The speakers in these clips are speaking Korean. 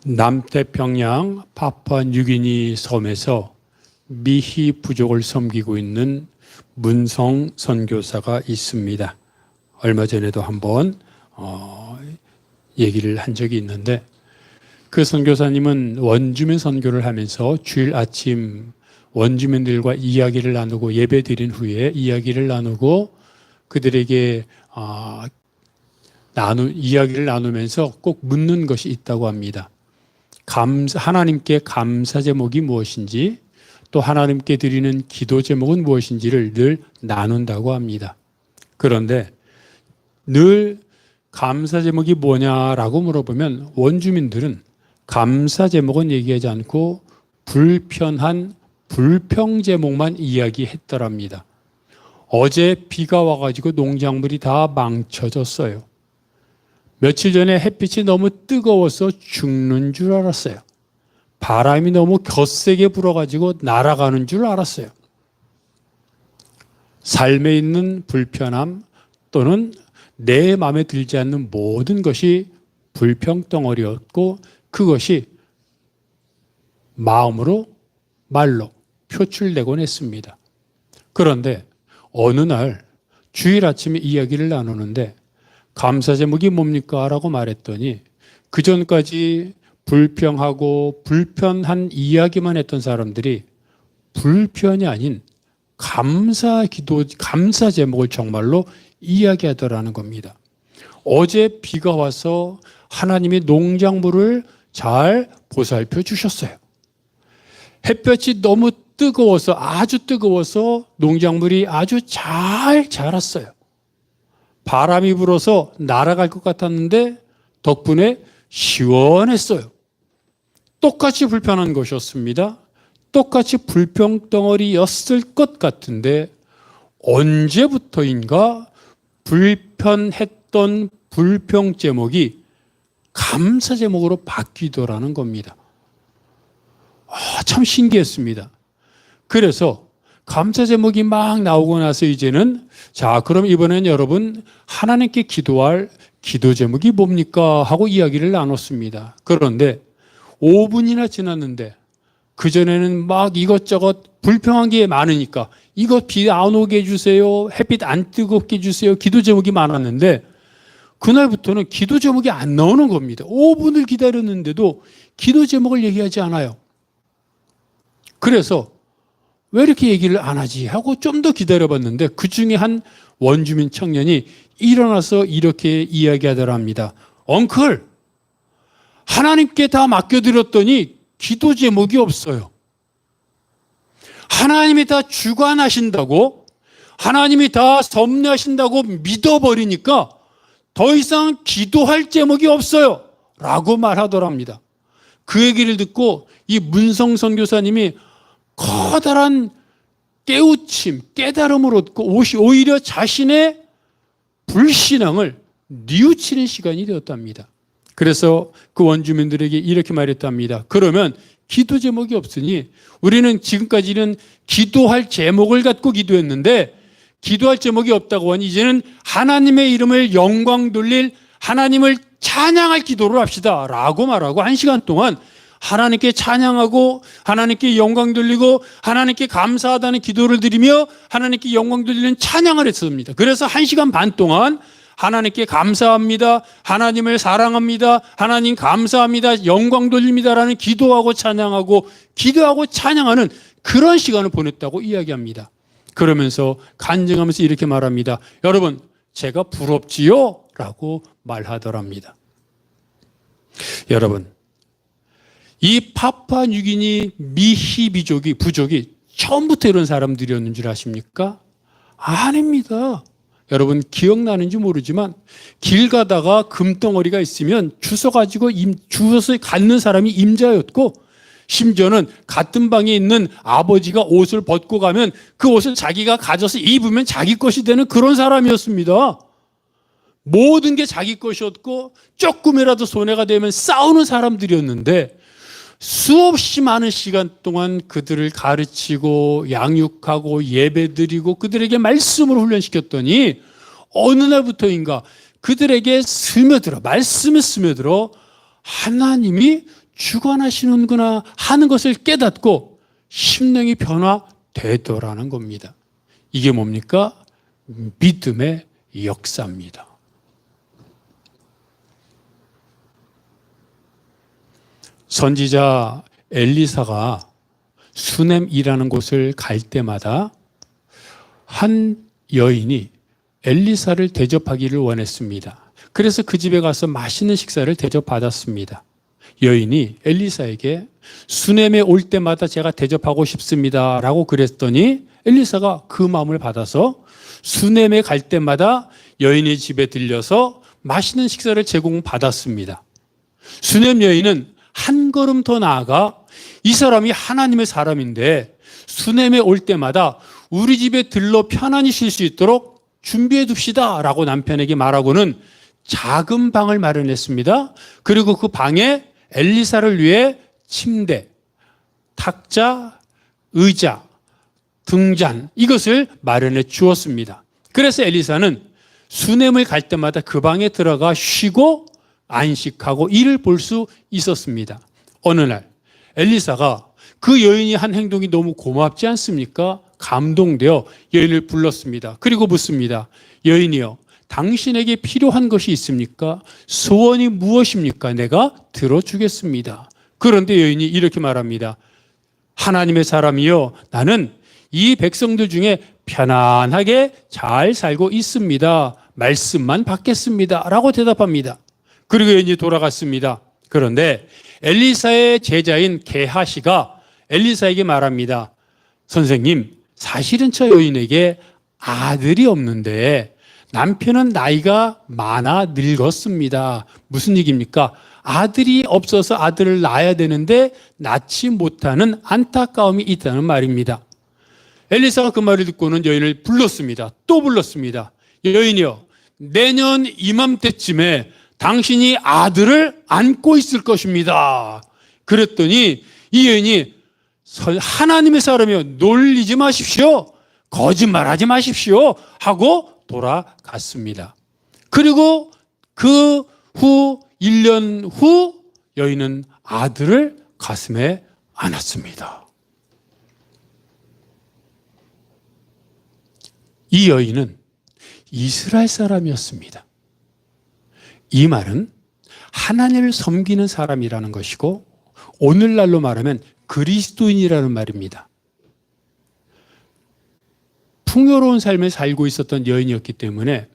남태평양 파푸아뉴기니 섬에서 미희 부족을 섬기고 있는 문성 선교사가 있습니다. 얼마 전에도 한번 얘기를 한 적이 있는데, 그 선교사님은 원주민 선교를 하면서 주일 아침 원주민들과 이야기를 나누고 예배 드린 후에 이야기를 나누고 그들에게 이야기를 나누면서 꼭 묻는 것이 있다고 합니다. 하나님께 감사 제목이 무엇인지, 또 하나님께 드리는 기도 제목은 무엇인지를 늘 나눈다고 합니다. 그런데 늘 감사 제목이 뭐냐라고 물어보면 원주민들은 감사 제목은 얘기하지 않고 불편 제목만 이야기했더랍니다. 어제 비가 와가지고 농작물이 다 망쳐졌어요. 며칠 전에 햇빛이 너무 뜨거워서 죽는 줄 알았어요. 바람이 너무 거세게 불어가지고 날아가는 줄 알았어요. 삶에 있는 불편함 또는 내 마음에 들지 않는 모든 것이 불평덩어리였고, 그것이 마음으로 말로 표출되곤 했습니다. 그런데 어느 날 주일 아침에 이야기를 나누는데 감사 제목이 뭡니까? 라고 말했더니 그 전까지 불평하고 불편한 이야기만 했던 사람들이 불편이 아닌 감사 제목을 정말로 이야기하더라는 겁니다. 어제 비가 와서 하나님이 농작물을 잘 보살펴 주셨어요. 햇볕이 너무 아주 뜨거워서 농작물이 아주 잘 자랐어요. 바람이 불어서 날아갈 것 같았는데 덕분에 시원했어요. 똑같이 불편한 것이었습니다. 똑같이 불평덩어리였을 것 같은데 언제부터인가 불편했던 불평 제목이 감사 제목으로 바뀌더라는 겁니다. 참 신기했습니다. 그래서 감사 제목이 막 나오고 나서 이제는 그럼 이번엔 여러분 하나님께 기도할 기도 제목이 뭡니까? 하고 이야기를 나눴습니다. 그런데 5분이나 지났는데 그전에는 막 이것저것 불평한 게 많으니까 이거 비 안 오게 해주세요. 햇빛 안 뜨겁게 해주세요. 기도 제목이 많았는데 그날부터는 기도 제목이 안 나오는 겁니다. 5분을 기다렸는데도 기도 제목을 얘기하지 않아요. 그래서 왜 이렇게 얘기를 안 하지 하고 좀 더 기다려봤는데 그 중에 한 원주민 청년이 일어나서 이렇게 이야기하더랍니다. 엉클, 하나님께 다 맡겨드렸더니 기도 제목이 없어요. 하나님이 다 주관하신다고, 하나님이 다 섭리하신다고 믿어버리니까 더 이상 기도할 제목이 없어요 라고 말하더랍니다. 그 얘기를 듣고 이 문성 선교사님이 커다란 깨달음을 얻고 오히려 자신의 불신앙을 뉘우치는 시간이 되었답니다. 그래서 그 원주민들에게 이렇게 말했답니다. 그러면 기도 제목이 없으니 우리는 지금까지는 기도할 제목을 갖고 기도했는데 기도할 제목이 없다고 하니 이제는 하나님의 이름을 영광 돌릴, 하나님을 찬양할 기도를 합시다 라고 말하고 1시간 동안 하나님께 찬양하고 하나님께 영광 돌리고 하나님께 감사하다는 기도를 드리며 하나님께 영광 돌리는 찬양을 했습니다. 그래서 1시간 반 동안 하나님께 감사합니다, 하나님을 사랑합니다, 하나님 감사합니다, 영광 돌립니다라는 기도하고 찬양하는 그런 시간을 보냈다고 이야기합니다. 그러면서 간증하면서 이렇게 말합니다. 여러분, 제가 부럽지요? 라고 말하더랍니다. 여러분, 이 파푸아뉴기니 미희 부족이 처음부터 이런 사람들이었는 줄 아십니까? 아닙니다. 여러분 기억나는지 모르지만 길 가다가 금덩어리가 있으면 주워가지고 주워서 갖는 사람이 임자였고, 심지어는 같은 방에 있는 아버지가 옷을 벗고 가면 그 옷을 자기가 가져서 입으면 자기 것이 되는 그런 사람이었습니다. 모든 게 자기 것이었고 조금이라도 손해가 되면 싸우는 사람들이었는데 수없이 많은 시간 동안 그들을 가르치고 양육하고 예배드리고 그들에게 말씀을 훈련시켰더니 어느 날부터인가 그들에게 말씀에 스며들어 하나님이 주관하시는구나 하는 것을 깨닫고 심령이 변화되더라는 겁니다. 이게 뭡니까? 믿음의 역사입니다. 선지자 엘리사가 수넴이라는 곳을 갈 때마다 한 여인이 엘리사를 대접하기를 원했습니다. 그래서 그 집에 가서 맛있는 식사를 대접받았습니다. 여인이 엘리사에게 수넴에 올 때마다 제가 대접하고 싶습니다 라고 그랬더니 엘리사가 그 마음을 받아서 수넴에 갈 때마다 여인의 집에 들려서 맛있는 식사를 제공받았습니다. 수넴 여인은 한 걸음 더 나아가 이 사람이 하나님의 사람인데 수넴에 올 때마다 우리 집에 들러 편안히 쉴 수 있도록 준비해 둡시다 라고 남편에게 말하고는 작은 방을 마련했습니다. 그리고 그 방에 엘리사를 위해 침대, 탁자, 의자, 등잔 이것을 마련해 주었습니다. 그래서 엘리사는 수넴을 갈 때마다 그 방에 들어가 쉬고 안식하고 일을 볼 수 있었습니다. 어느 날 엘리사가 그 여인이 한 행동이 너무 고맙지 않습니까? 감동되어 여인을 불렀습니다. 그리고 묻습니다. 여인이여, 당신에게 필요한 것이 있습니까? 소원이 무엇입니까? 내가 들어주겠습니다. 그런데 여인이 이렇게 말합니다. 하나님의 사람이여, 나는 이 백성들 중에 편안하게 잘 살고 있습니다. 말씀만 받겠습니다 라고 대답합니다. 그리고 여인이 돌아갔습니다. 그런데 엘리사의 제자인 게하시가 엘리사에게 말합니다. 선생님, 사실은 저 여인에게 아들이 없는데 남편은 나이가 많아 늙었습니다. 무슨 얘기입니까? 아들이 없어서 아들을 낳아야 되는데 낳지 못하는 안타까움이 있다는 말입니다. 엘리사가 그 말을 듣고는 여인을 불렀습니다. 또 불렀습니다. 여인이여, 내년 이맘때쯤에 당신이 아들을 안고 있을 것입니다. 그랬더니 이 여인이 하나님의 사람이여, 놀리지 마십시오. 거짓말하지 마십시오. 하고 돌아갔습니다. 그리고 그 후 1년 후 여인은 아들을 가슴에 안았습니다. 이 여인은 이스라엘 사람이었습니다. 이 말은 하나님을 섬기는 사람이라는 것이고 오늘날로 말하면 그리스도인이라는 말입니다. 풍요로운 삶을 살고 있었던 여인이었기 때문에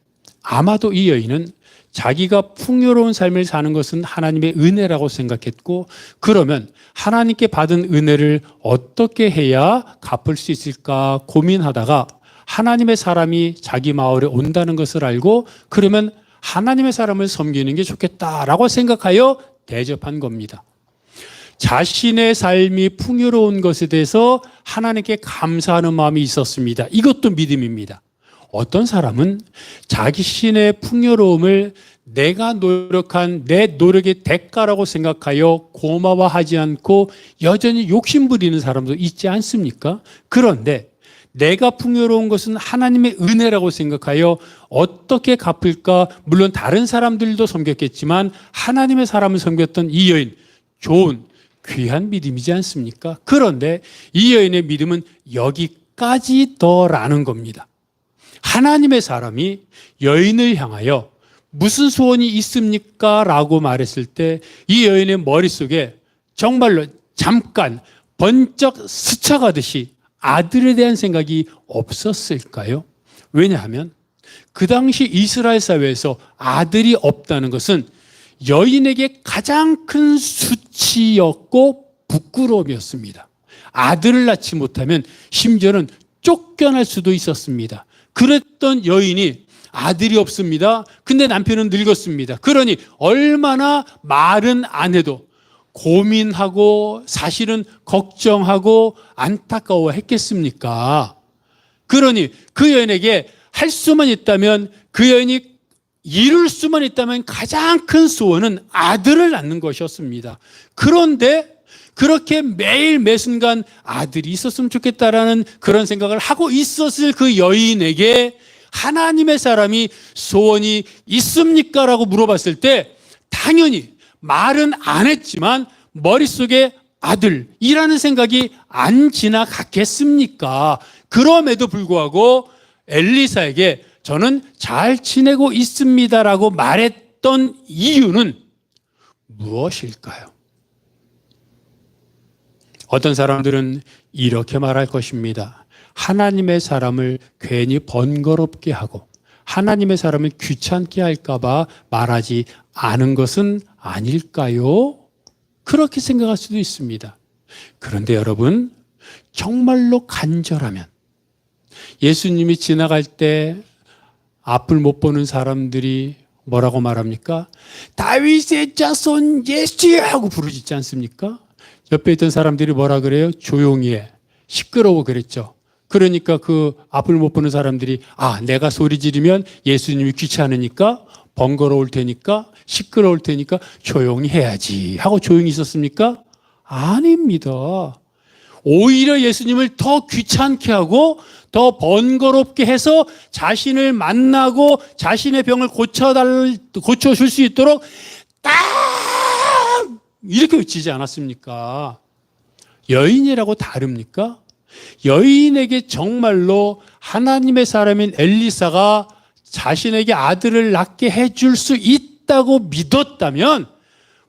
아마도 이 여인은 자기가 풍요로운 삶을 사는 것은 하나님의 은혜라고 생각했고, 그러면 하나님께 받은 은혜를 어떻게 해야 갚을 수 있을까 고민하다가 하나님의 사람이 자기 마을에 온다는 것을 알고 그러면 하나님의 사람을 섬기는 게 좋겠다라고 생각하여 대접한 겁니다. 자신의 삶이 풍요로운 것에 대해서 하나님께 감사하는 마음이 있었습니다. 이것도 믿음입니다. 어떤 사람은 자신의 풍요로움을 내가 노력한 내 노력의 대가라고 생각하여 고마워하지 않고 여전히 욕심부리는 사람도 있지 않습니까? 그런데 내가 풍요로운 것은 하나님의 은혜라고 생각하여 어떻게 갚을까? 물론 다른 사람들도 섬겼겠지만 하나님의 사람을 섬겼던 이 여인, 좋은 귀한 믿음이지 않습니까? 그런데 이 여인의 믿음은 여기까지더라는 겁니다. 하나님의 사람이 여인을 향하여 무슨 소원이 있습니까? 라고 말했을 때 이 여인의 머릿속에 정말로 잠깐 번쩍 스쳐가듯이 아들에 대한 생각이 없었을까요? 왜냐하면 그 당시 이스라엘 사회에서 아들이 없다는 것은 여인에게 가장 큰 수치였고 부끄러움이었습니다. 아들을 낳지 못하면 심지어는 쫓겨날 수도 있었습니다. 그랬던 여인이 아들이 없습니다. 근데 남편은 늙었습니다. 그러니 얼마나 말은 안 해도 고민하고 사실은 걱정하고 안타까워 했겠습니까? 그러니 그 여인에게 할 수만 있다면, 그 여인이 이룰 수만 있다면 가장 큰 소원은 아들을 낳는 것이었습니다. 그런데 그렇게 매일 매순간 아들이 있었으면 좋겠다라는 그런 생각을 하고 있었을 그 여인에게 하나님의 사람이 소원이 있습니까? 라고 물어봤을 때 당연히 말은 안 했지만 머릿속에 아들이라는 생각이 안 지나갔겠습니까? 그럼에도 불구하고 엘리사에게 저는 잘 지내고 있습니다라고 말했던 이유는 무엇일까요? 어떤 사람들은 이렇게 말할 것입니다. 하나님의 사람을 괜히 번거롭게 하고 하나님의 사람을 귀찮게 할까봐 말하지 않은 것은 아닐까요? 그렇게 생각할 수도 있습니다. 그런데 여러분, 정말로 간절하면 예수님이 지나갈 때 앞을 못 보는 사람들이 뭐라고 말합니까? 다윗의 자손 예수 하고 부르짖지 않습니까? 옆에 있던 사람들이 뭐라 그래요? 조용히 해. 시끄러워 그랬죠. 그러니까 그 앞을 못 보는 사람들이 내가 소리 지르면 예수님이 귀찮으니까 번거로울 테니까 시끄러울 테니까 조용히 해야지 하고 조용히 있었습니까? 아닙니다. 오히려 예수님을 더 귀찮게 하고 더 번거롭게 해서 자신을 만나고 자신의 병을 고쳐줄 수 있도록 딱 이렇게 외치지 않았습니까? 여인이라고 다릅니까? 여인에게 정말로 하나님의 사람인 엘리사가 자신에게 아들을 낳게 해줄 수 있다고 믿었다면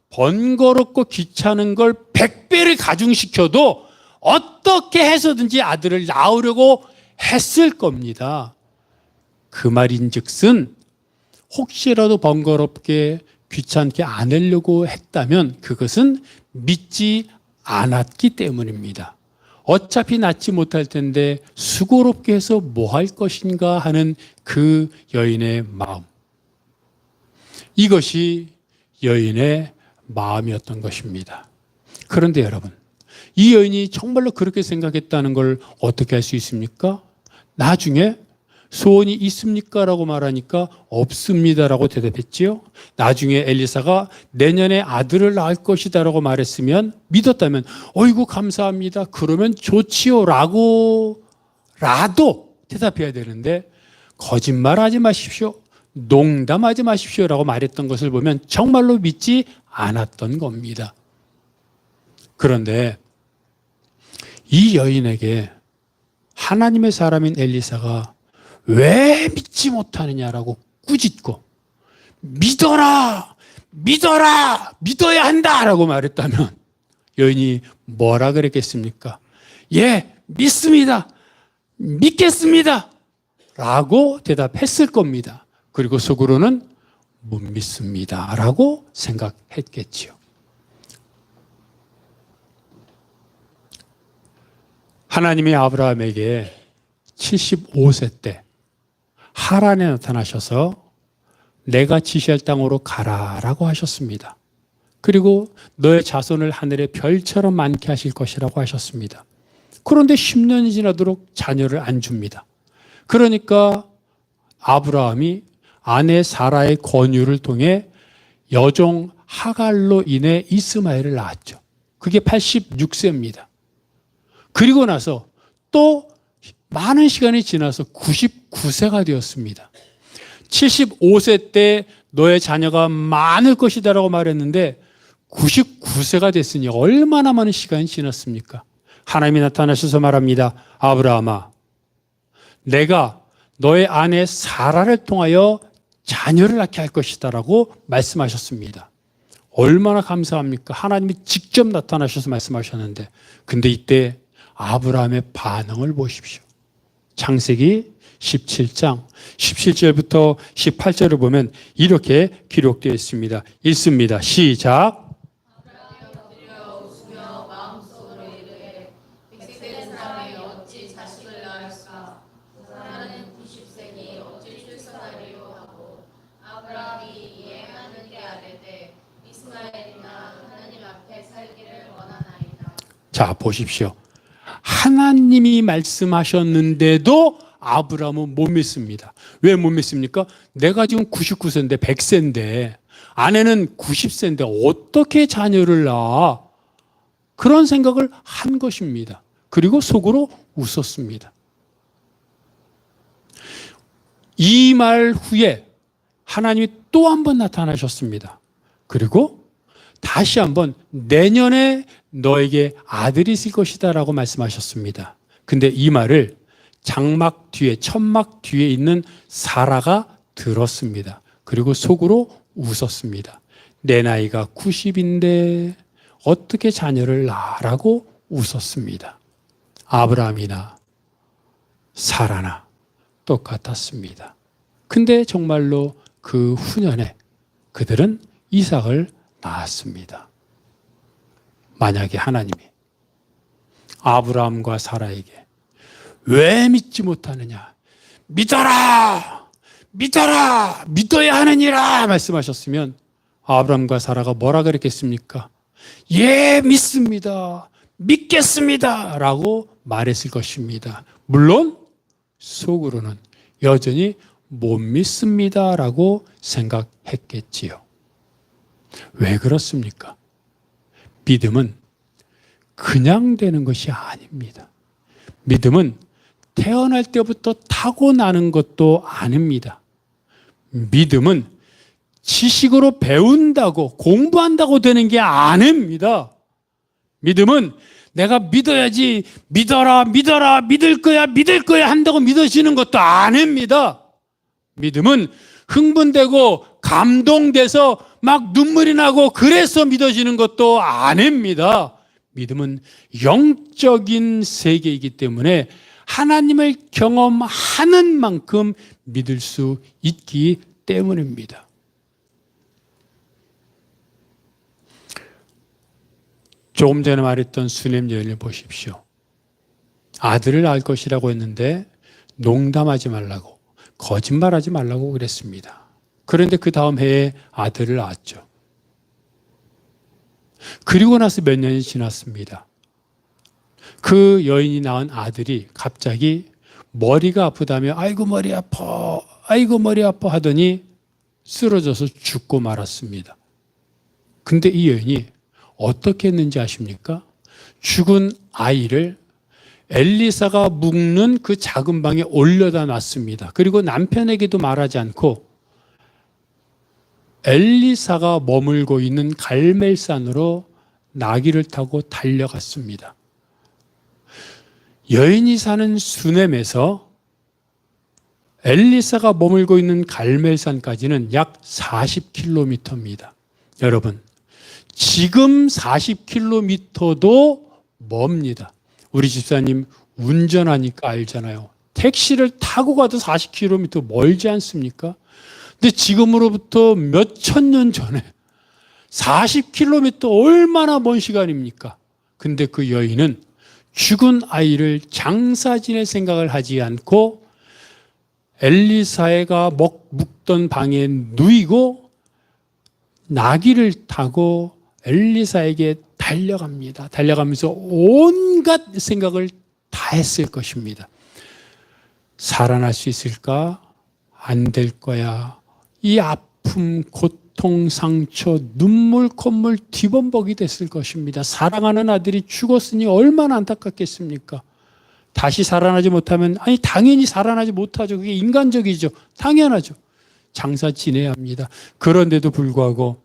번거롭고 귀찮은 걸 100배를 가중시켜도 어떻게 해서든지 아들을 낳으려고 했을 겁니다. 그 말인즉슨 혹시라도 번거롭게 귀찮게 안 하려고 했다면 그것은 믿지 않았기 때문입니다. 어차피 낳지 못할 텐데 수고롭게 해서 뭐 할 것인가 하는 그 여인의 마음. 이것이 여인의 마음이었던 것입니다. 그런데 여러분, 이 여인이 정말로 그렇게 생각했다는 걸 어떻게 할 수 있습니까? 나중에 소원이 있습니까? 라고 말하니까 없습니다라고 대답했지요. 나중에 엘리사가 내년에 아들을 낳을 것이다 라고 말했으면 믿었다면 어이구 감사합니다. 그러면 좋지요 라고 라도 대답해야 되는데 거짓말하지 마십시오. 농담하지 마십시오 라고 말했던 것을 보면 정말로 믿지 않았던 겁니다. 그런데 이 여인에게 하나님의 사람인 엘리사가 왜 믿지 못하느냐라고 꾸짖고 믿어라, 믿어라, 믿어야 한다라고 말했다면 여인이 뭐라 그랬겠습니까? 예, 믿습니다, 믿겠습니다 라고 대답했을 겁니다. 그리고 속으로는 못 믿습니다 라고 생각했겠지요. 하나님이 아브라함에게 75세 때 하란에 나타나셔서 내가 지시할 땅으로 가라라고 하셨습니다. 그리고 너의 자손을 하늘의 별처럼 많게 하실 것이라고 하셨습니다. 그런데 10년이 지나도록 자녀를 안 줍니다. 그러니까 아브라함이 아내 사라의 권유를 통해 여종 하갈로 인해 이스마엘을 낳았죠. 그게 86세입니다. 그리고 나서 또 많은 시간이 지나서 99세가 되었습니다. 75세 때 너의 자녀가 많을 것이다라고 말했는데 99세가 됐으니 얼마나 많은 시간이 지났습니까? 하나님이 나타나셔서 말합니다. 아브라함아, 내가 너의 아내 사라를 통하여 자녀를 낳게 할 것이다라고 말씀하셨습니다. 얼마나 감사합니까? 하나님이 직접 나타나셔서 말씀하셨는데 근데 이때 아브라함의 반응을 보십시오. 창세기 17장 17절부터 18절을 보면 이렇게 기록되어 있습니다. 읽습니다. 시작. 아브라함이 엎드려 웃으며 마음속으로 이르되 백세된 사람이 어찌 자식을 낳을까? 사라는 90세니 어찌 출산하리요 하고 아브라함이 이에 하나님께 아뢰되 이스마엘이나 하나님 앞에 살기를 원하나이다. 자, 보십시오. 하나님이 말씀하셨는데도 아브라함은 못 믿습니다. 왜 못 믿습니까? 내가 지금 99세인데 100세인데 아내는 90세인데 어떻게 자녀를 낳아? 그런 생각을 한 것입니다. 그리고 속으로 웃었습니다. 이 말 후에 하나님이 또 한 번 나타나셨습니다. 그리고 다시 한번 내년에 너에게 아들이 있을 것이다 라고 말씀하셨습니다. 근데 이 말을 장막 뒤에, 천막 뒤에 있는 사라가 들었습니다. 그리고 속으로 웃었습니다. 내 나이가 90인데 어떻게 자녀를 낳으라고 웃었습니다. 아브라함이나 사라나 똑같았습니다. 근데 정말로 그 후년에 그들은 이삭을 낳았습니다. 만약에 하나님이 아브라함과 사라에게 왜 믿지 못하느냐? 믿어라! 믿어라! 믿어야 하느니라! 말씀하셨으면 아브라함과 사라가 뭐라 그랬겠습니까? 예, 믿습니다. 믿겠습니다. 라고 말했을 것입니다. 물론 속으로는 여전히 못 믿습니다. 라고 생각했겠지요. 왜 그렇습니까? 믿음은 그냥 되는 것이 아닙니다. 믿음은 태어날 때부터 타고나는 것도 아닙니다. 믿음은 지식으로 배운다고 공부한다고 되는 게 아닙니다. 믿음은 내가 믿어야지, 믿어라, 믿어라, 믿을 거야 한다고 믿어지는 것도 아닙니다. 믿음은 흥분되고 감동돼서 막 눈물이 나고 그래서 믿어지는 것도 아닙니다. 믿음은 영적인 세계이기 때문에 하나님을 경험하는 만큼 믿을 수 있기 때문입니다. 조금 전에 말했던 수넴 여인을 보십시오. 아들을 낳을 것이라고 했는데 농담하지 말라고, 거짓말하지 말라고 그랬습니다. 그런데 그 다음 해에 아들을 낳았죠. 그리고 나서 몇 년이 지났습니다. 그 여인이 낳은 아들이 갑자기 머리가 아프다며 아이고 머리 아파, 아이고 머리 아파 하더니 쓰러져서 죽고 말았습니다. 근데 이 여인이 어떻게 했는지 아십니까? 죽은 아이를 엘리사가 묵는 그 작은 방에 올려다 놨습니다. 그리고 남편에게도 말하지 않고 엘리사가 머물고 있는 갈멜산으로 나귀를 타고 달려갔습니다. 여인이 사는 수넴에서 엘리사가 머물고 있는 갈멜산까지는 약 40km입니다. 여러분, 지금 40km도 멉니다. 우리 집사님 운전하니까 알잖아요. 택시를 타고 가도 40km 멀지 않습니까? 근데 지금으로부터 몇천 년 전에 40km 얼마나 먼 시간입니까? 근데 그 여인은 죽은 아이를 장사 지낼 생각을 하지 않고 엘리사가 묵던 방에 누이고 나귀를 타고 엘리사에게 달려갑니다. 달려가면서 온갖 생각을 다 했을 것입니다. 살아날 수 있을까? 안 될 거야. 이 아픔, 고통, 상처, 눈물, 콧물, 뒤범벅이 됐을 것입니다. 사랑하는 아들이 죽었으니 얼마나 안타깝겠습니까? 다시 살아나지 못하면, 아니 당연히 살아나지 못하죠. 그게 인간적이죠. 당연하죠. 장사 지내야 합니다. 그런데도 불구하고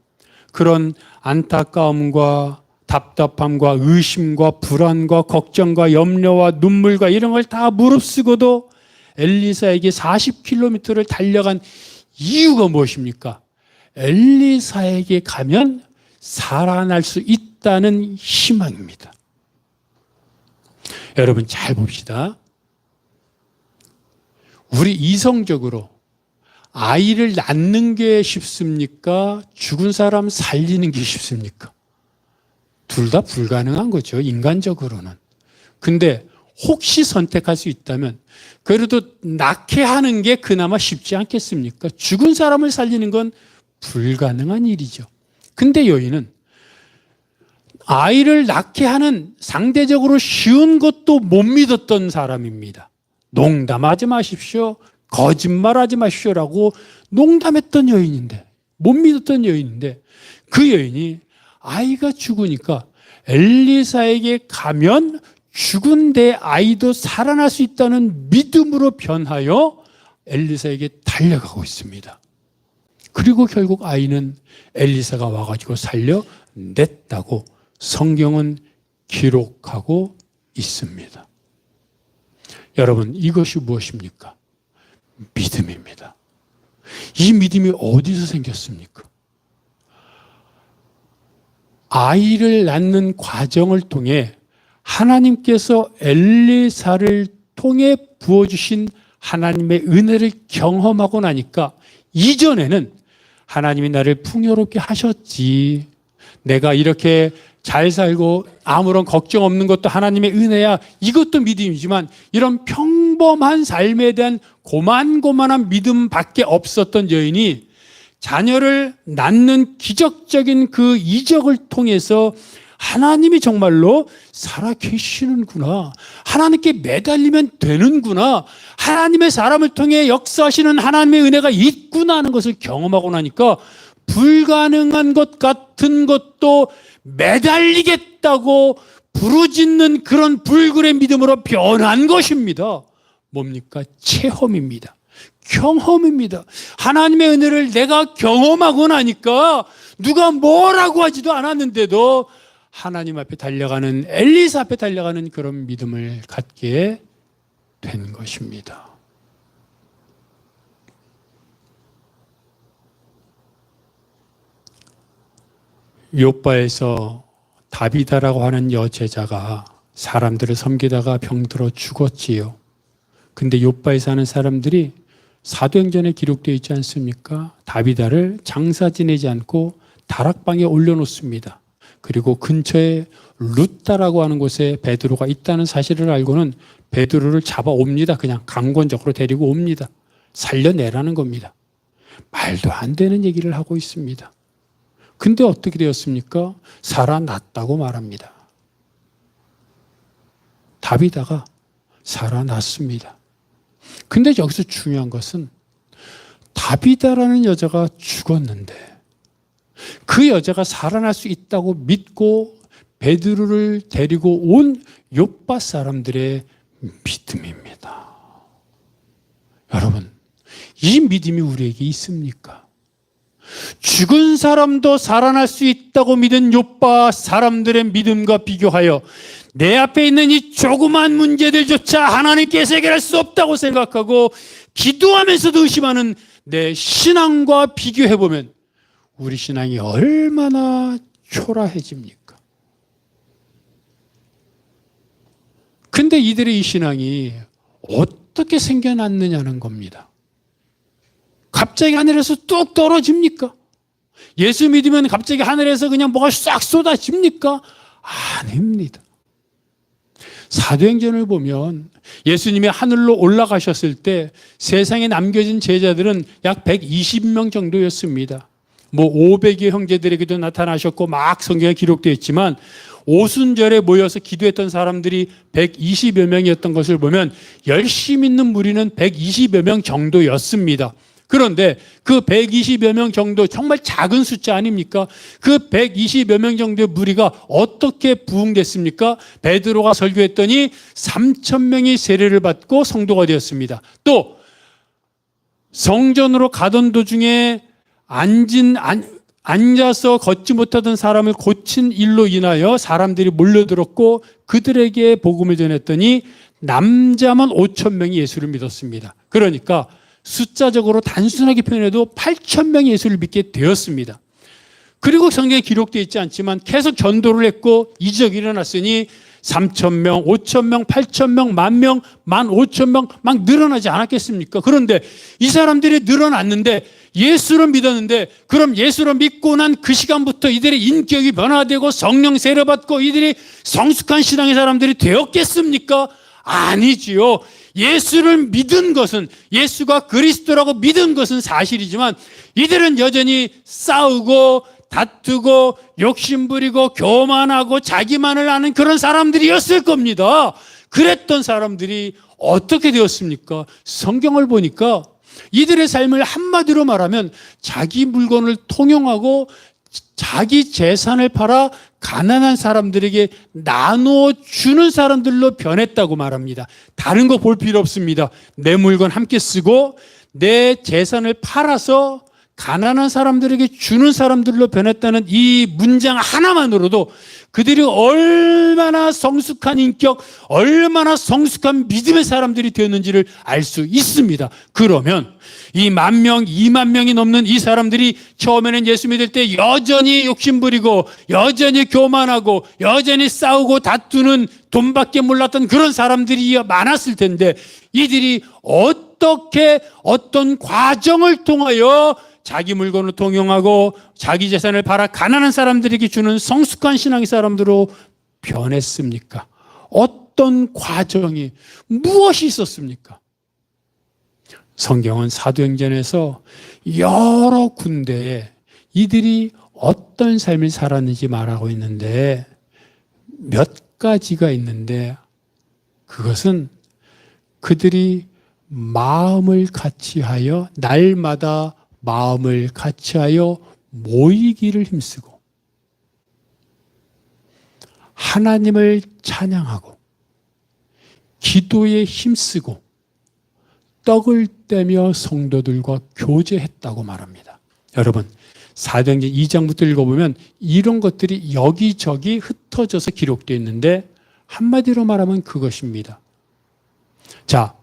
그런 안타까움과 답답함과 의심과 불안과 걱정과 염려와 눈물과 이런 걸 다 무릅쓰고도 엘리사에게 40km를 달려간 이유가 무엇입니까? 엘리사에게 가면 살아날 수 있다는 희망입니다. 여러분 잘 봅시다. 우리 이성적으로 아이를 낳는 게 쉽습니까? 죽은 사람 살리는 게 쉽습니까? 둘 다 불가능한 거죠, 인간적으로는. 근데 혹시 선택할 수 있다면 그래도 낳게 하는 게 그나마 쉽지 않겠습니까? 죽은 사람을 살리는 건 불가능한 일이죠. 근데 여인은 아이를 낳게 하는 상대적으로 쉬운 것도 못 믿었던 사람입니다. 농담하지 마십시오. 거짓말하지 마십시오라고 농담했던 여인인데, 못 믿었던 여인인데, 그 여인이 아이가 죽으니까 엘리사에게 가면 죽은 내 아이도 살아날 수 있다는 믿음으로 변하여 엘리사에게 달려가고 있습니다. 그리고 결국 아이는 엘리사가 와가지고 살려 냈다고 성경은 기록하고 있습니다. 여러분, 이것이 무엇입니까? 믿음입니다. 이 믿음이 어디서 생겼습니까? 아이를 낳는 과정을 통해 하나님께서 엘리사를 통해 부어주신 하나님의 은혜를 경험하고 나니까 이전에는 하나님이 나를 풍요롭게 하셨지, 내가 이렇게 잘 살고 아무런 걱정 없는 것도 하나님의 은혜야, 이것도 믿음이지만 이런 평범한 삶에 대한 고만고만한 믿음밖에 없었던 여인이 자녀를 낳는 기적적인 그 이적을 통해서 하나님이 정말로 살아 계시는구나, 하나님께 매달리면 되는구나, 하나님의 사람을 통해 역사하시는 하나님의 은혜가 있구나 하는 것을 경험하고 나니까 불가능한 것 같은 것도 매달리겠다고 부르짖는 그런 불굴의 믿음으로 변한 것입니다. 뭡니까? 체험입니다. 경험입니다. 하나님의 은혜를 내가 경험하고 나니까 누가 뭐라고 하지도 않았는데도 하나님 앞에 달려가는, 엘리사 앞에 달려가는 그런 믿음을 갖게 된 것입니다. 욥바에서 다비다라고 하는 여제자가 사람들을 섬기다가 병들어 죽었지요. 근데 욥바에 사는 사람들이 사도행전에 기록되어 있지 않습니까? 다비다를 장사 지내지 않고 다락방에 올려놓습니다. 그리고 근처에 룻다라고 하는 곳에 베드로가 있다는 사실을 알고는 베드로를 잡아옵니다. 그냥 강권적으로 데리고 옵니다. 살려내라는 겁니다. 말도 안 되는 얘기를 하고 있습니다. 근데 어떻게 되었습니까? 살아났다고 말합니다. 다비다가 살아났습니다. 근데 여기서 중요한 것은 다비다라는 여자가 죽었는데 그 여자가 살아날 수 있다고 믿고 베드로를 데리고 온 욥바 사람들의 믿음입니다. 여러분, 이 믿음이 우리에게 있습니까? 죽은 사람도 살아날 수 있다고 믿은 욥바 사람들의 믿음과 비교하여 내 앞에 있는 이 조그만 문제들조차 하나님께서 해결할 수 없다고 생각하고 기도하면서도 의심하는 내 신앙과 비교해보면 우리 신앙이 얼마나 초라해집니까? 근데 이들의 이 신앙이 어떻게 생겨났느냐는 겁니다. 갑자기 하늘에서 뚝 떨어집니까? 예수 믿으면 갑자기 하늘에서 그냥 뭐가 싹 쏟아집니까? 아닙니다. 사도행전을 보면 예수님이 하늘로 올라가셨을 때 세상에 남겨진 제자들은 약 120명 정도였습니다. 뭐 500여 형제들에게도 나타나셨고 막 성경에 기록되어 있지만 오순절에 모여서 기도했던 사람들이 120여 명이었던 것을 보면 열심히 있는 무리는 120여 명 정도였습니다. 그런데 그 120여 명 정도, 정말 작은 숫자 아닙니까? 그 120여 명 정도의 무리가 어떻게 부흥됐습니까? 베드로가 설교했더니 3,000명이 세례를 받고 성도가 되었습니다. 또 성전으로 가던 도중에 앉아서 걷지 못하던 사람을 고친 일로 인하여 사람들이 몰려들었고 그들에게 복음을 전했더니 남자만 5,000명이 예수를 믿었습니다. 그러니까 숫자적으로 단순하게 표현해도 8,000명이 예수를 믿게 되었습니다. 그리고 성경에 기록되어 있지 않지만 계속 전도를 했고 이적이 일어났으니 3,000명, 5,000명, 8,000명, 10,000명, 15,000명 막 늘어나지 않았겠습니까? 그런데 이 사람들이 늘어났는데 예수를 믿었는데 그럼 예수를 믿고 난 그 시간부터 이들의 인격이 변화되고 성령 세례받고 이들이 성숙한 신앙의 사람들이 되었겠습니까? 아니지요. 예수를 믿은 것은, 예수가 그리스도라고 믿은 것은 사실이지만 이들은 여전히 싸우고 다투고 욕심부리고 교만하고 자기만을 아는 그런 사람들이었을 겁니다. 그랬던 사람들이 어떻게 되었습니까? 성경을 보니까 이들의 삶을 한마디로 말하면 자기 물건을 통용하고 자기 재산을 팔아 가난한 사람들에게 나누어 주는 사람들로 변했다고 말합니다. 다른 거 볼 필요 없습니다. 내 물건 함께 쓰고 내 재산을 팔아서 가난한 사람들에게 주는 사람들로 변했다는 이 문장 하나만으로도 그들이 얼마나 성숙한 인격, 얼마나 성숙한 믿음의 사람들이 되었는지를 알 수 있습니다. 그러면 이 10,000명, 20,000명이 넘는 이 사람들이 처음에는 예수 믿을 때 여전히 욕심부리고 여전히 교만하고 여전히 싸우고 다투는 돈밖에 몰랐던 그런 사람들이 많았을 텐데 이들이 어떻게 어떤 과정을 통하여 자기 물건을 통용하고 자기 재산을 팔아 가난한 사람들에게 주는 성숙한 신앙의 사람들로 변했습니까? 어떤 과정이 무엇이 있었습니까? 성경은 사도행전에서 여러 군데에 이들이 어떤 삶을 살았는지 말하고 있는데 몇 가지가 있는데 그것은 그들이 마음을 같이하여 날마다 마음을 같이하여 모이기를 힘쓰고 하나님을 찬양하고 기도에 힘쓰고 떡을 떼며 성도들과 교제했다고 말합니다. 여러분, 사도행전 2장부터 읽어보면 이런 것들이 여기저기 흩어져서 기록되어 있는데 한마디로 말하면 그것입니다. 자,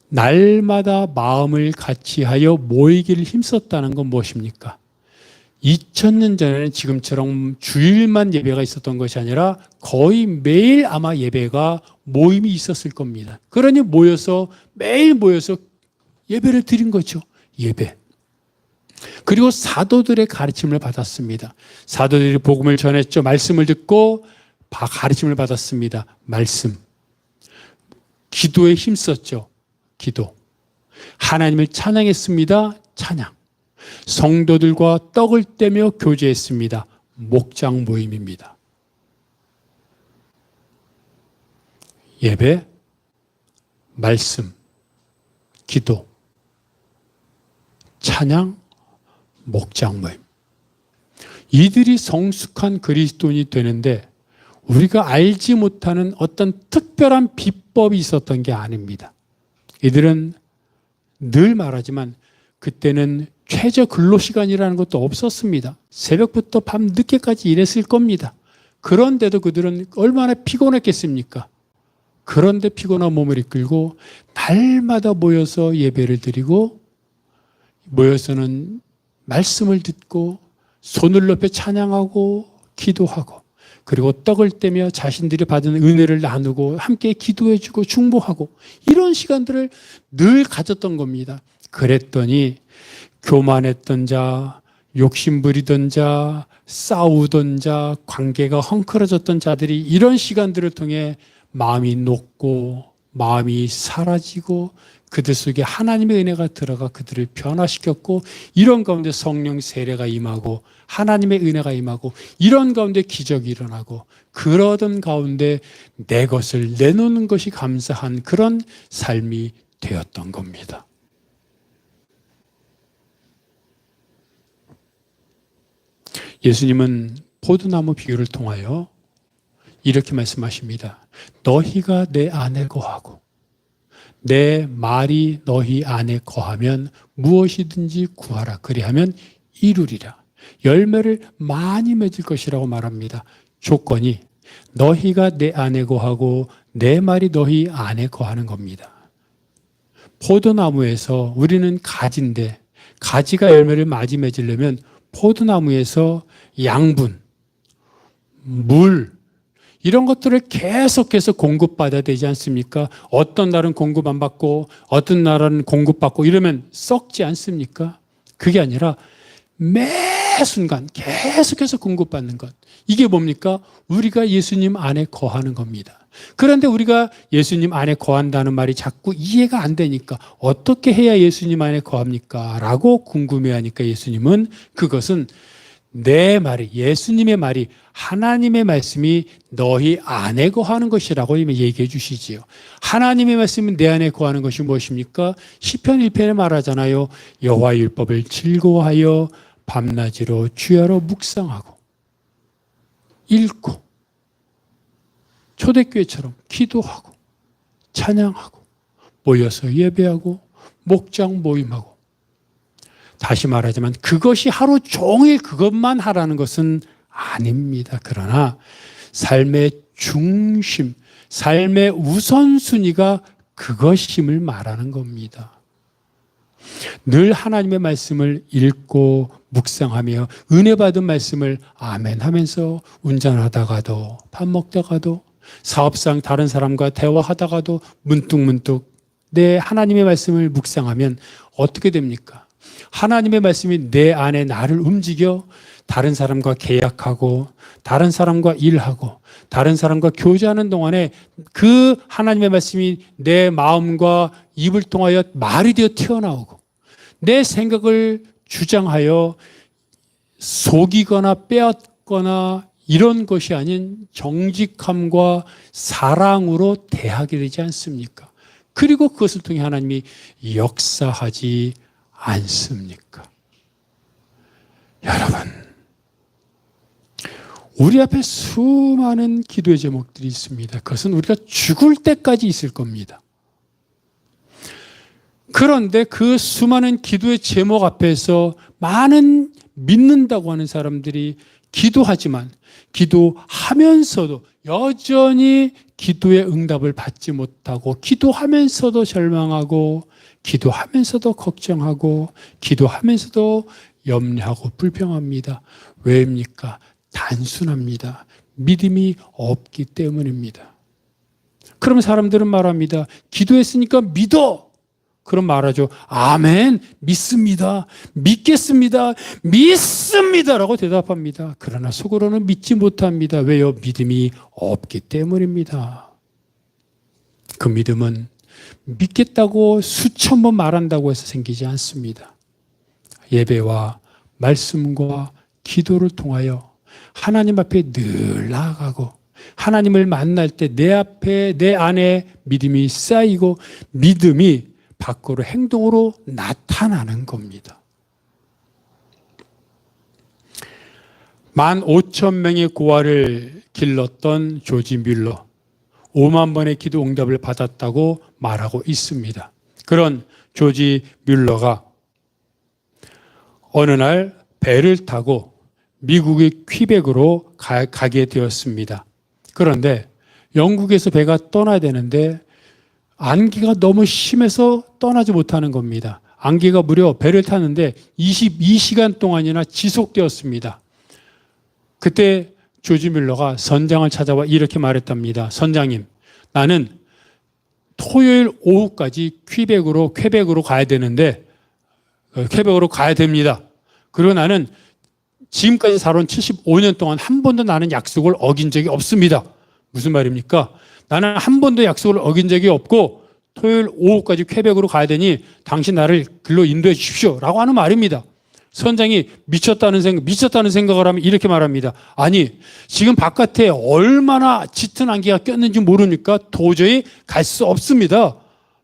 날마다 마음을 같이하여 모이기를 힘썼다는 건 무엇입니까? 2000년 전에는 지금처럼 주일만 예배가 있었던 것이 아니라 거의 매일 아마 예배가 모임이 있었을 겁니다. 그러니 매일 모여서 예배를 드린 거죠. 예배. 그리고 사도들의 가르침을 받았습니다. 사도들이 복음을 전했죠. 말씀을 듣고 가르침을 받았습니다. 말씀. 기도에 힘썼죠. 기도. 하나님을 찬양했습니다. 찬양. 성도들과 떡을 떼며 교제했습니다. 목장 모임입니다. 예배, 말씀, 기도, 찬양, 목장 모임. 이들이 성숙한 그리스도인이 되는데 우리가 알지 못하는 어떤 특별한 비법이 있었던 게 아닙니다. 이들은 늘 말하지만 그때는 최저 근로시간이라는 것도 없었습니다. 새벽부터 밤 늦게까지 일했을 겁니다. 그런데도 그들은 얼마나 피곤했겠습니까? 그런데 피곤한 몸을 이끌고 날마다 모여서 예배를 드리고 모여서는 말씀을 듣고 손을 높여 찬양하고 기도하고 그리고 떡을 떼며 자신들이 받은 은혜를 나누고 함께 기도해주고 중보하고 이런 시간들을 늘 가졌던 겁니다. 그랬더니 교만했던 자, 욕심부리던 자, 싸우던 자, 관계가 헝클어졌던 자들이 이런 시간들을 통해 마음이 녹고 마음이 사라지고 그들 속에 하나님의 은혜가 들어가 그들을 변화시켰고 이런 가운데 성령 세례가 임하고 하나님의 은혜가 임하고 이런 가운데 기적이 일어나고 그러던 가운데 내 것을 내놓는 것이 감사한 그런 삶이 되었던 겁니다. 예수님은 포도나무 비유를 통하여 이렇게 말씀하십니다. 너희가 내 안에 거하고 내 말이 너희 안에 거하면 무엇이든지 구하라. 그리하면 이루리라. 열매를 많이 맺을 것이라고 말합니다. 조건이 너희가 내 안에 거하고 내 말이 너희 안에 거하는 겁니다. 포도나무에서 우리는 가지인데 가지가 열매를 많이 맺으려면 포도나무에서 양분, 물 이런 것들을 계속해서 공급받아야 되지 않습니까? 어떤 날은 공급 안 받고 어떤 날은 공급받고 이러면 썩지 않습니까? 그게 아니라 매 순간 계속해서 공급받는 것. 이게 뭡니까? 우리가 예수님 안에 거하는 겁니다. 그런데 우리가 예수님 안에 거한다는 말이 자꾸 이해가 안 되니까 어떻게 해야 예수님 안에 거합니까? 라고 궁금해하니까 예수님은 그것은 내 말이 예수님의 말이 하나님의 말씀이 너희 안에 거하는 것이라고 얘기해 주시지요. 하나님의 말씀이 내 안에 거하는 것이 무엇입니까? 시편 1편에 말하잖아요. 여호와의 율법을 즐거워하여 밤낮으로 주야로 묵상하고 읽고 초대교회처럼 기도하고 찬양하고 모여서 예배하고 목장 모임하고 다시 말하지만 그것이 하루 종일 그것만 하라는 것은 아닙니다. 그러나 삶의 중심, 삶의 우선순위가 그것임을 말하는 겁니다. 늘 하나님의 말씀을 읽고 묵상하며 은혜 받은 말씀을 아멘 하면서 운전하다가도 밥 먹다가도 사업상 다른 사람과 대화하다가도 문득문득 내 하나님의 말씀을 묵상하면 어떻게 됩니까? 하나님의 말씀이 내 안에 나를 움직여 다른 사람과 계약하고 다른 사람과 일하고 다른 사람과 교제하는 동안에 그 하나님의 말씀이 내 마음과 입을 통하여 말이 되어 튀어나오고 내 생각을 주장하여 속이거나 빼앗거나 이런 것이 아닌 정직함과 사랑으로 대하게 되지 않습니까? 그리고 그것을 통해 하나님이 역사하지 않습니까? 여러분, 우리 앞에 수많은 기도의 제목들이 있습니다. 그것은 우리가 죽을 때까지 있을 겁니다. 그런데 그 수많은 기도의 제목 앞에서 많은 믿는다고 하는 사람들이 기도하지만 기도하면서도 여전히 기도의 응답을 받지 못하고 기도하면서도 절망하고 기도하면서도 걱정하고 기도하면서도 염려하고 불평합니다. 왜입니까? 단순합니다. 믿음이 없기 때문입니다. 그러면 사람들은 말합니다. 기도했으니까 믿어. 그럼 말하죠. 아멘, 믿습니다. 믿겠습니다. 믿습니다라고 대답합니다. 그러나 속으로는 믿지 못합니다. 왜요? 믿음이 없기 때문입니다. 그 믿음은 믿겠다고 수천 번 말한다고 해서 생기지 않습니다. 예배와 말씀과 기도를 통하여 하나님 앞에 늘 나아가고 하나님을 만날 때 내 앞에 내 안에 믿음이 쌓이고 믿음이 밖으로 행동으로 나타나는 겁니다. 15,000명의 고아를 길렀던 조지 뮬러 5만 번의 기도 응답을 받았다고 말하고 있습니다. 그런 조지 뮬러가 어느 날 배를 타고 미국의 퀴벡으로 가게 되었습니다. 그런데 영국에서 배가 떠나야 되는데 안개가 너무 심해서 떠나지 못하는 겁니다. 안개가 무려 배를 타는데 22시간 동안이나 지속되었습니다. 그때 조지 뮬러가 선장을 찾아와 이렇게 말했답니다. 선장님, 나는 토요일 오후까지 퀘벡으로 가야 되는데 퀘벡으로 가야 됩니다. 그리고 나는 지금까지 살아온 75년 동안 한 번도 나는 약속을 어긴 적이 없습니다. 무슨 말입니까? 나는 한 번도 약속을 어긴 적이 없고 토요일 오후까지 퀘벡으로 가야 되니 당신 나를 글로 인도해 주십시오 라고 하는 말입니다. 선장이 미쳤다는 생각을 하면 이렇게 말합니다. 아니, 지금 바깥에 얼마나 짙은 안개가 꼈는지 모르니까 도저히 갈 수 없습니다.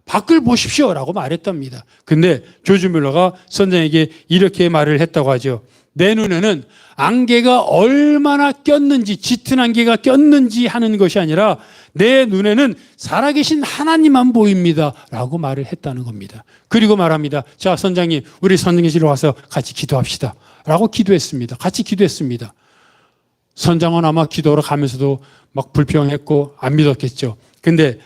밖을 보십시오 라고 말했답니다. 근데 조지 뮬러가 선장에게 이렇게 말을 했다고 하죠. 내 눈에는 안개가 얼마나 꼈는지, 짙은 안개가 꼈는지 하는 것이 아니라 내 눈에는 살아계신 하나님만 보입니다 라고 말을 했다는 겁니다. 그리고 말합니다. 자, 선장님, 우리 선생님실로 와서 같이 기도합시다 라고 기도했습니다. 같이 기도했습니다. 선장은 아마 기도하러 가면서도 막 불평했고 안 믿었겠죠. 근데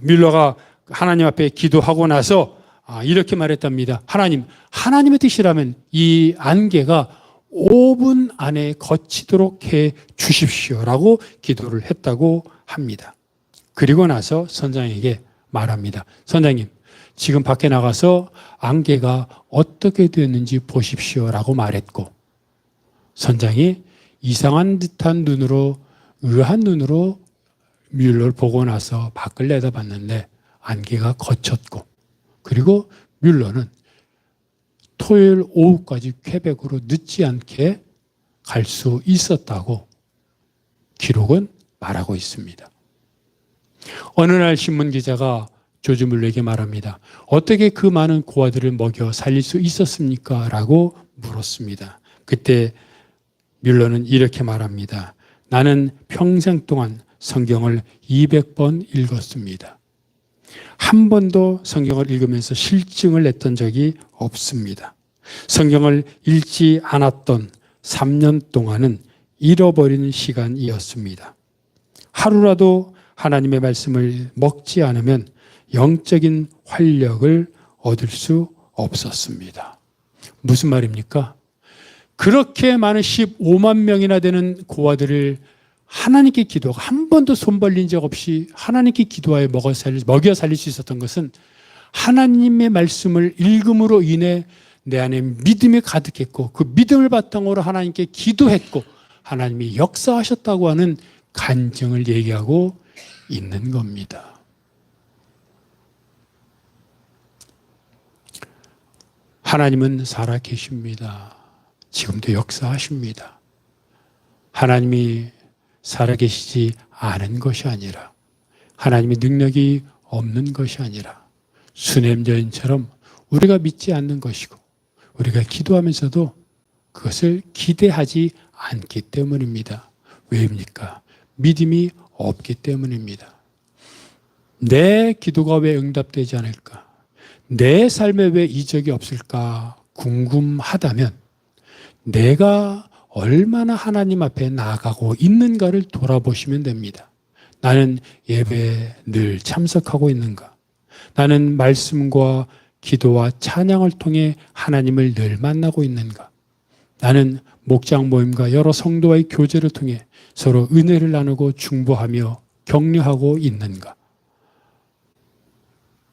뮬러가 하나님 앞에 기도하고 나서 이렇게 말했답니다. 하나님의 뜻이라면 이 안개가 5분 안에 거치도록 해 주십시오라고 기도를 했다고 합니다. 그리고 나서 선장에게 말합니다. 선장님, 지금 밖에 나가서 안개가 어떻게 되었는지 보십시오라고 말했고 선장이 이상한 듯한 눈으로 의아한 눈으로 뮬러를 보고 나서 밖을 내다봤는데 안개가 거쳤고 그리고 뮬러는 토요일 오후까지 퀘벡으로 늦지 않게 갈 수 있었다고 기록은 말하고 있습니다. 어느 날 신문 기자가 조지 뮬러에게 말합니다. 어떻게 그 많은 고아들을 먹여 살릴 수 있었습니까? 라고 물었습니다. 그때 뮬러는 이렇게 말합니다. 나는 평생 동안 성경을 200번 읽었습니다. 한 번도 성경을 읽으면서 실증을 냈던 적이 없습니다. 성경을 읽지 않았던 3년 동안은 잃어버린 시간이었습니다. 하루라도 하나님의 말씀을 먹지 않으면 영적인 활력을 얻을 수 없었습니다. 무슨 말입니까? 그렇게 많은 15만 명이나 되는 고아들을 하나님께 기도하고 한 번도 손 벌린 적 없이 하나님께 기도하여 먹여 살릴 수 있었던 것은 하나님의 말씀을 읽음으로 인해 내 안에 믿음이 가득했고 그 믿음을 바탕으로 하나님께 기도했고 하나님이 역사하셨다고 하는 간증을 얘기하고 있는 겁니다. 하나님은 살아 계십니다. 지금도 역사하십니다. 하나님이 살아계시지 않은 것이 아니라 하나님의 능력이 없는 것이 아니라 수냄여인처럼 우리가 믿지 않는 것이고 우리가 기도하면서도 그것을 기대하지 않기 때문입니다. 왜입니까? 믿음이 없기 때문입니다. 내 기도가 왜 응답되지 않을까? 내 삶에 왜 이적이 없을까? 궁금하다면 내가 얼마나 하나님 앞에 나아가고 있는가를 돌아보시면 됩니다. 나는 예배에 늘 참석하고 있는가? 나는 말씀과 기도와 찬양을 통해 하나님을 늘 만나고 있는가? 나는 목장 모임과 여러 성도와의 교제를 통해 서로 은혜를 나누고 중보하며 격려하고 있는가?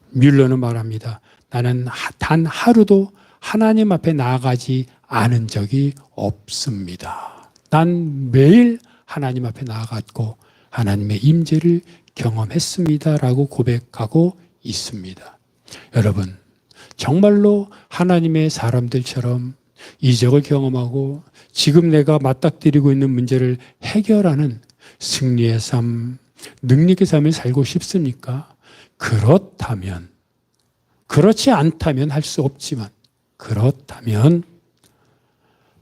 뮬러는 말합니다. 나는 단 하루도 하나님 앞에 나아가지 않은 적이 없습니다. 난 매일 하나님 앞에 나아갔고 하나님의 임재를 경험했습니다라고 고백하고 있습니다. 여러분, 정말로 하나님의 사람들처럼 이적을 경험하고 지금 내가 맞닥뜨리고 있는 문제를 해결하는 승리의 삶, 능력의 삶을 살고 싶습니까? 그렇다면, 그렇지 않다면 할 수 없지만, 그렇다면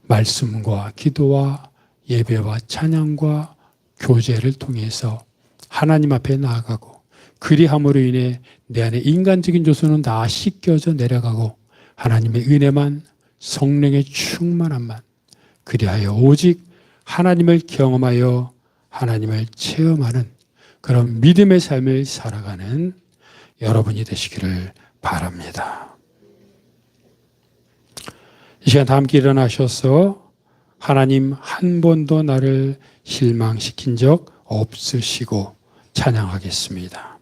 말씀과 기도와 예배와 찬양과 교제를 통해서 하나님 앞에 나아가고 그리함으로 인해 내 안에 인간적인 요소는 다 씻겨져 내려가고 하나님의 은혜만, 성령의 충만함만, 그리하여 오직 하나님을 경험하여 하나님을 체험하는 그런 믿음의 삶을 살아가는 여러분이 되시기를 바랍니다. 이 시간 다 함께 일어나셔서 하나님 한 번도 나를 실망시킨 적 없으시고 찬양하겠습니다.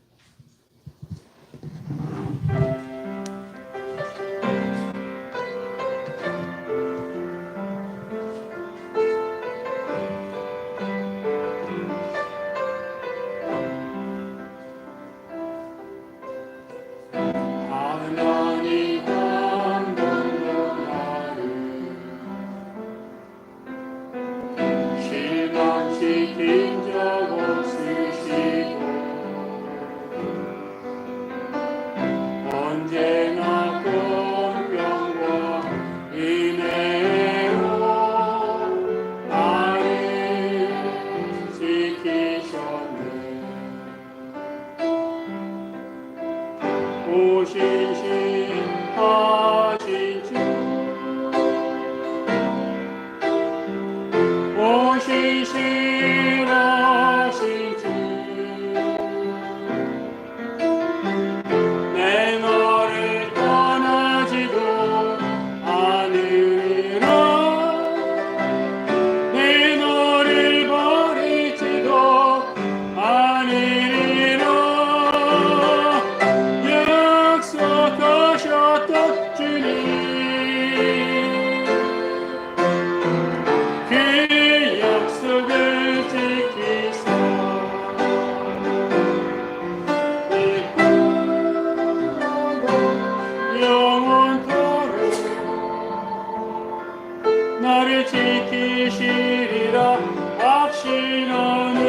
나를 지키시리라 확신하네.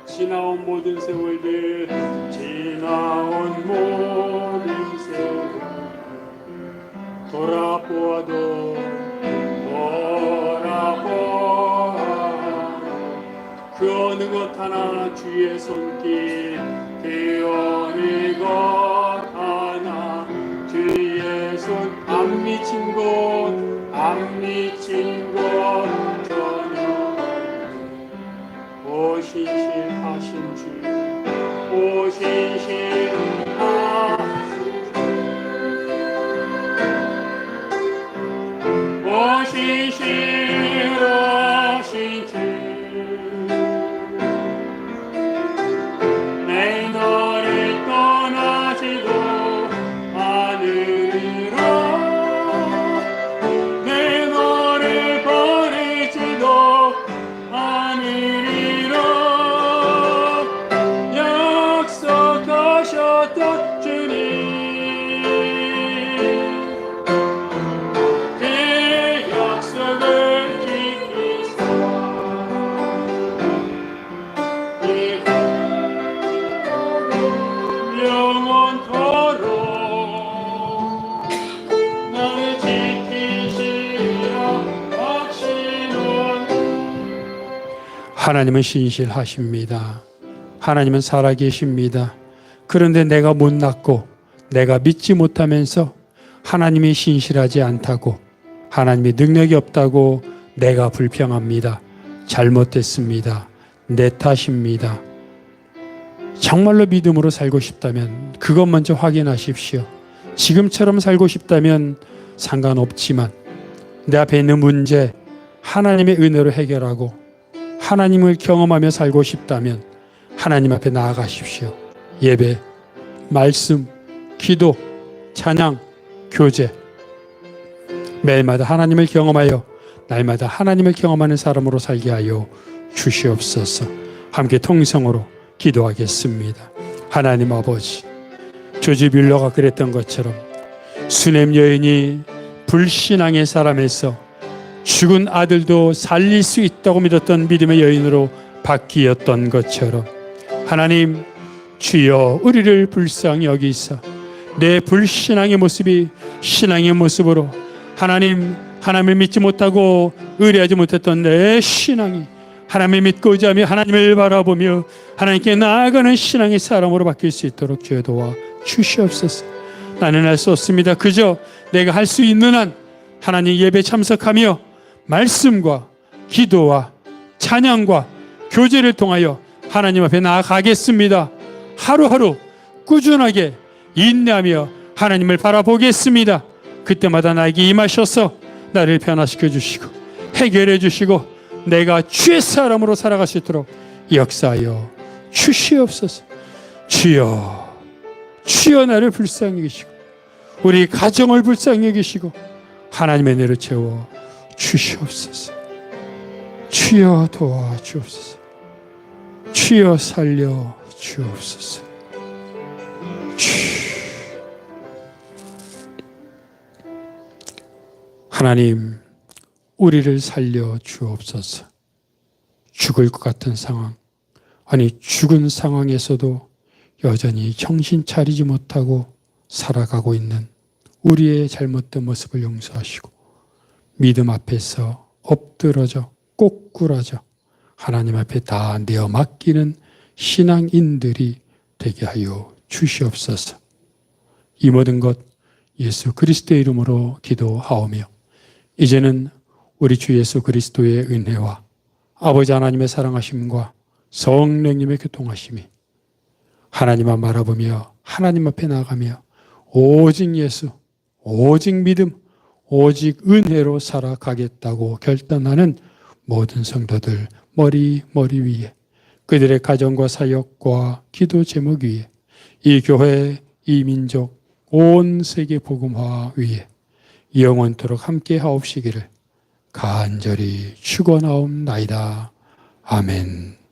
지나온 모든 세월들, 지나온 모든 세월 돌아보아도 그 어느 것 하나 주의 손길, 그 어느 것 하나 주의 손 안 곳 안 미친 곳 전혀 오신실하신 주 오신실하신 주 내 너를 떠나지도 않으리라 내 너를 버리지도 않으리라 약속하셨던 주님 그 약속을 지키사 영원토록 나를 지키시리라 확신은 하나님은 신실하십니다. 하나님은 살아계십니다. 그런데 내가 못났고 내가 믿지 못하면서 하나님이 신실하지 않다고 하나님이 능력이 없다고 내가 불평합니다. 잘못됐습니다. 내 탓입니다. 정말로 믿음으로 살고 싶다면 그것 먼저 확인하십시오. 지금처럼 살고 싶다면 상관없지만 내 앞에 있는 문제 하나님의 은혜로 해결하고 하나님을 경험하며 살고 싶다면 하나님 앞에 나아가십시오. 예배, 말씀, 기도, 찬양, 교제 매일마다 하나님을 경험하여 날마다 하나님을 경험하는 사람으로 살게 하여 주시옵소서. 함께 통성으로 기도하겠습니다. 하나님 아버지, 조지 뮬러가 그랬던 것처럼 수넴 여인이 불신앙의 사람에서 죽은 아들도 살릴 수 있다고 믿었던 믿음의 여인으로 바뀌었던 것처럼 하나님 주여 우리를 불쌍히 여기사 내 불신앙의 모습이 신앙의 모습으로 하나님을 믿지 못하고 의뢰하지 못했던 내 신앙이 하나님을 믿고 의지하며 하나님을 바라보며 하나님께 나아가는 신앙의 사람으로 바뀔 수 있도록 주여 도와 주시옵소서. 나는 할 수 없습니다. 그저 내가 할 수 있는 한 하나님 예배 참석하며 말씀과 기도와 찬양과 교제를 통하여 하나님 앞에 나아가겠습니다. 하루하루 꾸준하게 인내하며 하나님을 바라보겠습니다. 그때마다 나에게 임하셔서 나를 변화시켜 주시고 해결해 주시고 내가 주의 사람으로 살아갈 수 있도록 역사하여 주시옵소서. 주여, 주여 나를 불쌍히 여기시고 우리 가정을 불쌍히 여기시고 하나님의 은혜로 채워 주시옵소서. 주여 도와주옵소서. 주여 살려 주옵소서. 하나님, 우리를 살려 주옵소서. 죽을 것 같은 상황, 아니 죽은 상황에서도 여전히 정신 차리지 못하고 살아가고 있는 우리의 잘못된 모습을 용서하시고 믿음 앞에서 엎드러져 꼬꾸라져 하나님 앞에 다 내어 맡기는 신앙인들이 되게 하여 주시옵소서. 이 모든 것 예수 그리스도의 이름으로 기도하오며 이제는 우리 주 예수 그리스도의 은혜와 아버지 하나님의 사랑하심과 성령님의 교통하심이 하나님만 바라보며 하나님 앞에 나아가며 오직 예수, 오직 믿음, 오직 은혜로 살아가겠다고 결단하는 모든 성도들 머리 위에 그들의 가정과 사역과 기도 제목 위에 이 교회, 이 민족, 온 세계 복음화 위에 영원토록 함께 하옵시기를 간절히 축원하옵나이다. 아멘.